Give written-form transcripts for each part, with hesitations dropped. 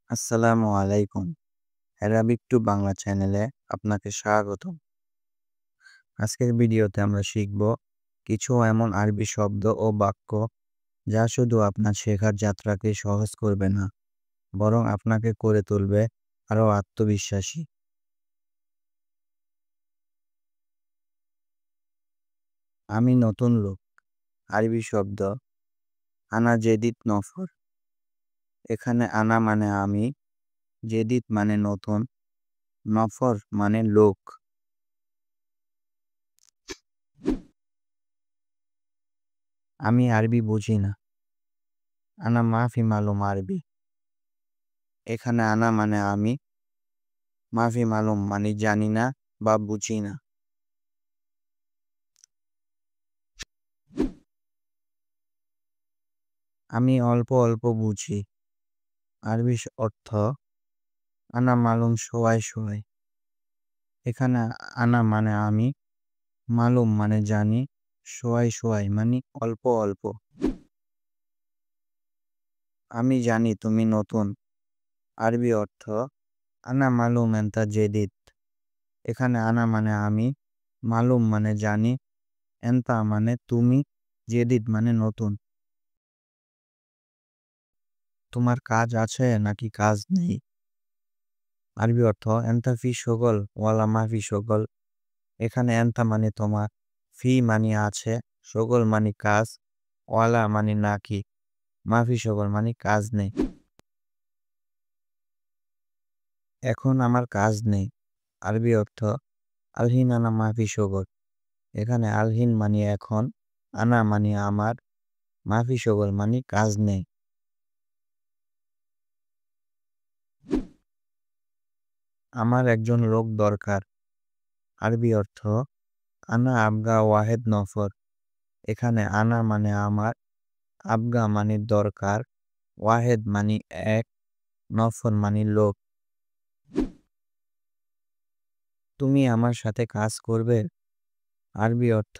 আসসালামু আলাইকুম। Arabic two Bangla চ্যানেলে আপনাকে স্বাগতম। আজকের ভিডিওতে আমরা শিখব কিছু এমন আরবি শব্দ ও বাক্য যা শুধু আপনার শেখার যাত্রাকে সহজ করবে না, বরং আপনাকে করে তুলবে আরও আত্মবিশ্বাসী। আমি নতুন লোক। আরবি শব্দ আনা জেদিদ নফর। এখানে আনা মানে আমি, জেদিদ মানে নতুন, নফর মানে লোক। আমি আরবি বুঝি না। আনা মাফি মালুম আরবি। এখানে আনা মানে আমি, মাফি মালুম মানে জানি না বা বুঝি না। আমি অল্প অল্প বুঝি। আরবি অর্থ আনা মালুম সোয়াই সোয়াই। এখানে আনা মানে আমি, মালুম মানে জানি, সোয়াই সোয়াই মানে অল্প অল্প। আমি জানি তুমি নতুন। আরবি অর্থ আনা মালুম এন্তা জেদিদ। এখানে আনা মানে আমি, মালুম মানে জানি, এন্তা মানে তুমি, জেদিদ মানে নতুন। তোমার কাজ আছে নাকি কাজ নেই? আরবি অর্থ এন্তা ফি শগল ওয়ালা মাফি শগল। এখানে এন্তা মানে তোমার, ফি মানে আছে, শগল মানে কাজ, ওয়ালা মানে নাকি, মাফি শগল মানে কাজ নেই। এখন আমার কাজ নেই। আরবি অর্থ আলহিন আনা মাফি শগল। এখানে আলহিন মানে এখন, আনা মানে আমার, মাফি শগল মানে কাজ নেই। আমার একজন লোক দরকার। আরবি অর্থ আনা আবগা ওয়াহেদ নফর। এখানে আনা মানে আমার, আবগা মানে দরকার, ওয়াহেদ মানে এক, নফর মানে লোক। তুমি আমার সাথে কাজ করবে? আরবি অর্থ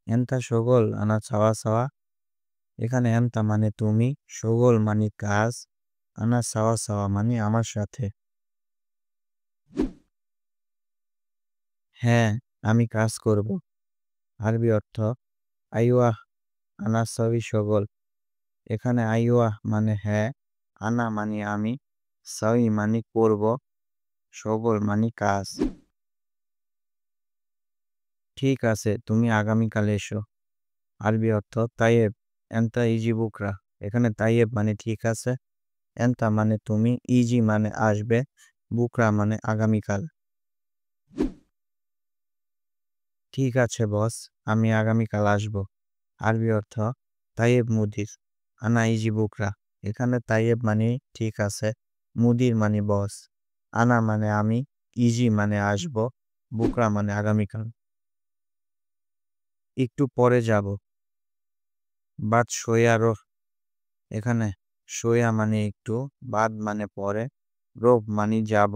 এন্তা শগল আনা চাওয়া চাওয়া। এখানে এন্তা মানে তুমি, শগল মানে কাজ, আনা চাওয়া চাওয়া মানে আমার সাথে। হ্যাঁ, আমি কাজ করব। আরবি অর্থ আইওয়াহ আনা সবই শগল। এখানে আইওয়াহ মানে হ্যাঁ, আনা মানে আমি, সই মানে করব, শগল মানে কাজ। ঠিক আছে, তুমি আগামীকাল এসো। আরবি অর্থ তাইয়েব এন্তা ইজি বুকরা। এখানে তাইয়েব মানে ঠিক আছে, এন্তা মানে তুমি, ইজি মানে আসবে, বুকরা মানে আগামীকাল। ঠিক আছে বস, আমি আগামীকাল আসব। আরবি অর্থ তাইয়েব মুদির আনা ইজি বুকরা। এখানে তাইয়েব মানে ঠিক আছে, মুদির মানে বস, আনা মানে আমি, ইজি মানে আসব, বুকরা মানে আগামীকাল। একটু পরে যাব। বাদ সইয়া রোহ। এখানে সইয়া মানে একটু, বাদ মানে পরে, রোহ মানে যাব।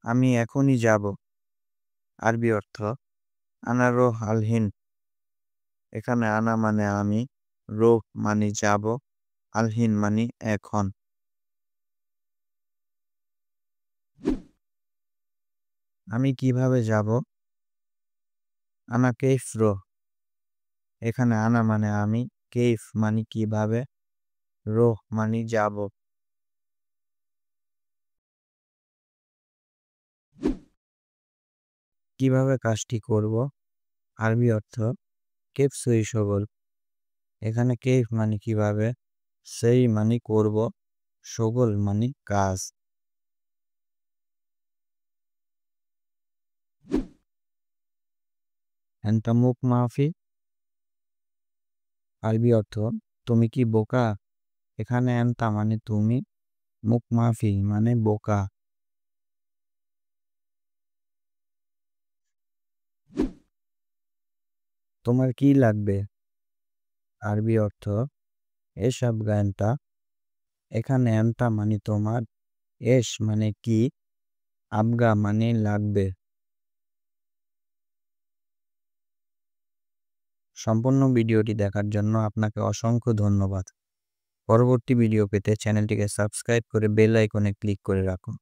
আমি এখনই যাব। আরবি অর্থ আনা রোহ আলহিন। এখানে আনা মানে আমি, রোহ মানে যাব, আলহিন মানে এখন। আমি কিভাবে যাব? আনা কেইফ রোহ। এখানে আনা মানে আমি, কেইফ মানে কিভাবে, রোহ মানে যাব। কিভাবে কাজটি করব? আরবি অর্থ কেফ সই সগল। এখানে কেইফ মানে কিভাবে, সেই মানে করব, সগল মানে কাজ। এন্তা মুখ মাফি। আরবি অর্থ তুমি কি বোকা? এখানে এন্তা মানে তুমি, মুখ মাফি মানে বোকা। তোমার কি লাগবে? আরবি অর্থ এসব গানটা। এখানে এন্তা মানে তোমার, এস মানে কি, আবগা মানে লাগবে। সম্পূর্ণ ভিডিওটি দেখার জন্য আপনাকে অসংখ্য ধন্যবাদ। পরবর্তী ভিডিও পেতে চ্যানেলটিকে সাবস্ক্রাইব করে বেল আইকনে ক্লিক করে রাখুন।